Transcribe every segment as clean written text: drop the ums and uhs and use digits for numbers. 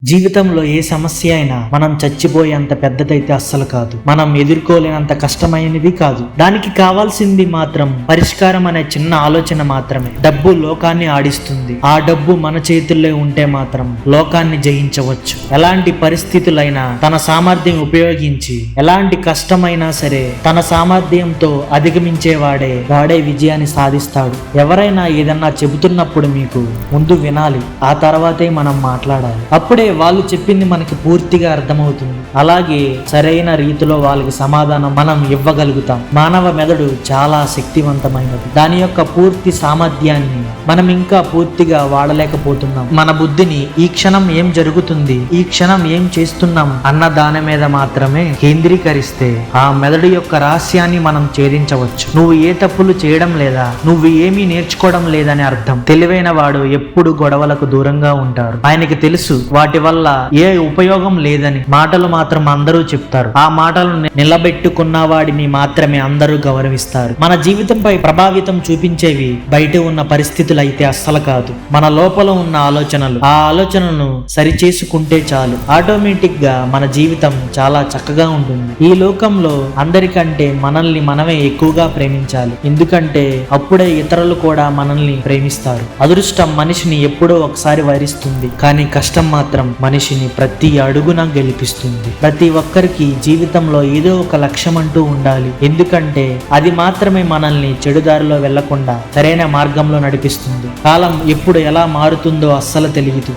జీవితంలో ఏ సమస్య అయినా మనం చచ్చిపోయేంత పెద్దదైతే అస్సలు కాదు. మనం ఎదుర్కోలేనంత కష్టమైనది కాదు. దానికి కావాల్సింది మాత్రం పరిష్కారం అనే చిన్న ఆలోచన మాత్రమే. డబ్బు లోకాన్ని ఆడిస్తుంది. ఆ డబ్బు మన చేతుల్లో ఉంటే మాత్రం లోకాన్ని జయించవచ్చు. ఎలాంటి పరిస్థితులైనా తన సామర్థ్యం ఉపయోగించి ఎలాంటి కష్టమైనా సరే తన సామర్థ్యంతో అధిగమించేవాడే విజయాన్ని సాధిస్తాడు. ఎవరైనా ఏదన్నా చెబుతున్నప్పుడు మీకు ముందు వినాలి, ఆ తర్వాతే మనం మాట్లాడాలి. అప్పుడే వాళ్ళు చెప్పింది మనకి పూర్తిగా అర్థమవుతుంది. అలాగే సరైన రీతిలో వాళ్ళకి సమాధానం మనం ఇవ్వగలుగుతాం. మానవ మెదడు చాలా శక్తివంతమైనది. దాని యొక్క పూర్తి సామర్థ్యాన్ని మనం ఇంకా పూర్తిగా వాడలేకపోతున్నాం. మన బుద్ధిని ఈ క్షణం ఏం జరుగుతుంది, ఈ క్షణం ఏం చేస్తున్నాం అన్న దాని మీద మాత్రమే కేంద్రీకరిస్తే ఆ మెదడు యొక్క రహస్యాన్ని మనం ఛేదించవచ్చు. నువ్వు ఏ తప్పులు చేయడం లేదా, నువ్వు ఏమీ నేర్చుకోవడం లేదని అర్థం. తెలివైన వాడు ఎప్పుడు గొడవలకు దూరంగా ఉంటారు. ఆయనకి తెలుసు వాటి వల్ల ఏ ఉపయోగం లేదని. మాటలు మాత్రం అందరూ చెప్తారు. ఆ మాటలను నిలబెట్టుకున్న వాడిని మాత్రమే అందరూ గౌరవిస్తారు. మన జీవితంపై ప్రభావితం చూపించేవి బయట ఉన్న పరిస్థితులు అయితే అస్సలు కాదు. మన లోపల ఉన్న ఆలోచనలు. ఆ ఆలోచనలను సరిచేసుకుంటే చాలు, ఆటోమేటిక్ గా మన జీవితం చాలా చక్కగా ఉంటుంది. ఈ లోకంలో అందరికంటే మనల్ని మనమే ఎక్కువగా ప్రేమించాలి. ఎందుకంటే అప్పుడే ఇతరులు కూడా మనల్ని ప్రేమిస్తారు. అదృష్టం మనిషిని ఎప్పుడో ఒకసారి వరిస్తుంది, కానీ కష్టం మాత్రం మనిషిని ప్రతి అడుగున గెలిపిస్తుంది. ప్రతి ఒక్కరికి జీవితంలో ఏదో ఒక లక్ష్యం అంటూ ఉండాలి. ఎందుకంటే అది మాత్రమే మనల్ని చెడుదారిలో వెళ్లకుండా సరైన మార్గంలో నడిపిస్తుంది. కాలం ఎప్పుడు ఎలా మారుతుందో అస్సలు తెలియదు.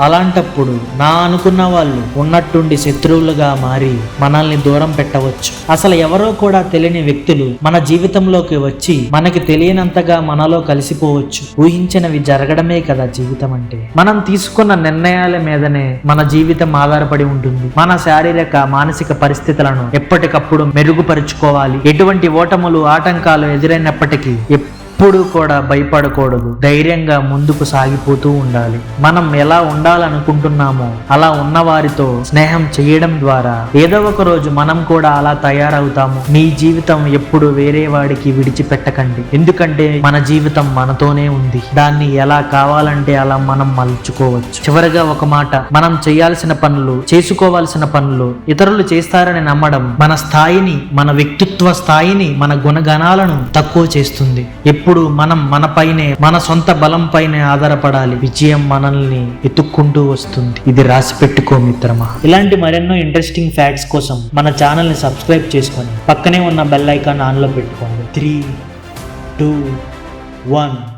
అలాంటప్పుడు నా అనుకున్న వాళ్ళు ఉన్నట్టుండి శత్రువులుగా మారి మనల్ని దూరం పెట్టవచ్చు. అసలు ఎవరో కూడా తెలియని వ్యక్తులు మన జీవితంలోకి వచ్చి మనకి తెలియనంతగా మనలో కలిసిపోవచ్చు. ఊహించినవి జరగడమే కదా జీవితం అంటే. మనం తీసుకున్న నిర్ణయాల మీదనే మన జీవితం ఆధారపడి ఉంటుంది. మన శారీరక మానసిక పరిస్థితులను ఎప్పటికప్పుడు మెరుగుపరుచుకోవాలి. ఎటువంటి ఓటములు ఆటంకాలు ఎదురైనప్పటికీ ఎప్పుడు కూడా భయపడకూడదు. ధైర్యంగా ముందుకు సాగిపోతూ ఉండాలి. మనం ఎలా ఉండాలనుకుంటున్నామో అలా ఉన్నవారితో స్నేహం చేయడం ద్వారా ఏదో ఒక రోజు మనం కూడా అలా తయారవుతాము. మీ జీవితం ఎప్పుడు వేరే వాడికి విడిచిపెట్టకండి. ఎందుకంటే మన జీవితం మనతోనే ఉంది. దాన్ని ఎలా కావాలంటే అలా మనం మలుచుకోవచ్చు. చివరిగా ఒక మాట, మనం చేయాల్సిన పనులు, చేసుకోవాల్సిన పనులు ఇతరులు చేస్తారని నమ్మడం మన స్థాయిని, మన వ్యక్తిత్వ స్థాయిని, మన గుణగణాలను తక్కువ చేస్తుంది. ఎప్పుడు మనం మనపైనే, మన సొంత బలం పైనే ఆధారపడాలి. విజయం మనల్ని ఎత్తుక్కుంటూ వస్తుంది. ఇది రాసి పెట్టుకో మిత్రమా. ఇలాంటి మరెన్నో ఇంట్రెస్టింగ్ ఫ్యాక్ట్స్ కోసం మన ఛానల్ ని సబ్స్క్రైబ్ చేసుకొని పక్కనే ఉన్న బెల్ ఐకాన్ ఆన్ లో పెట్టుకోండి. 3, 2, 1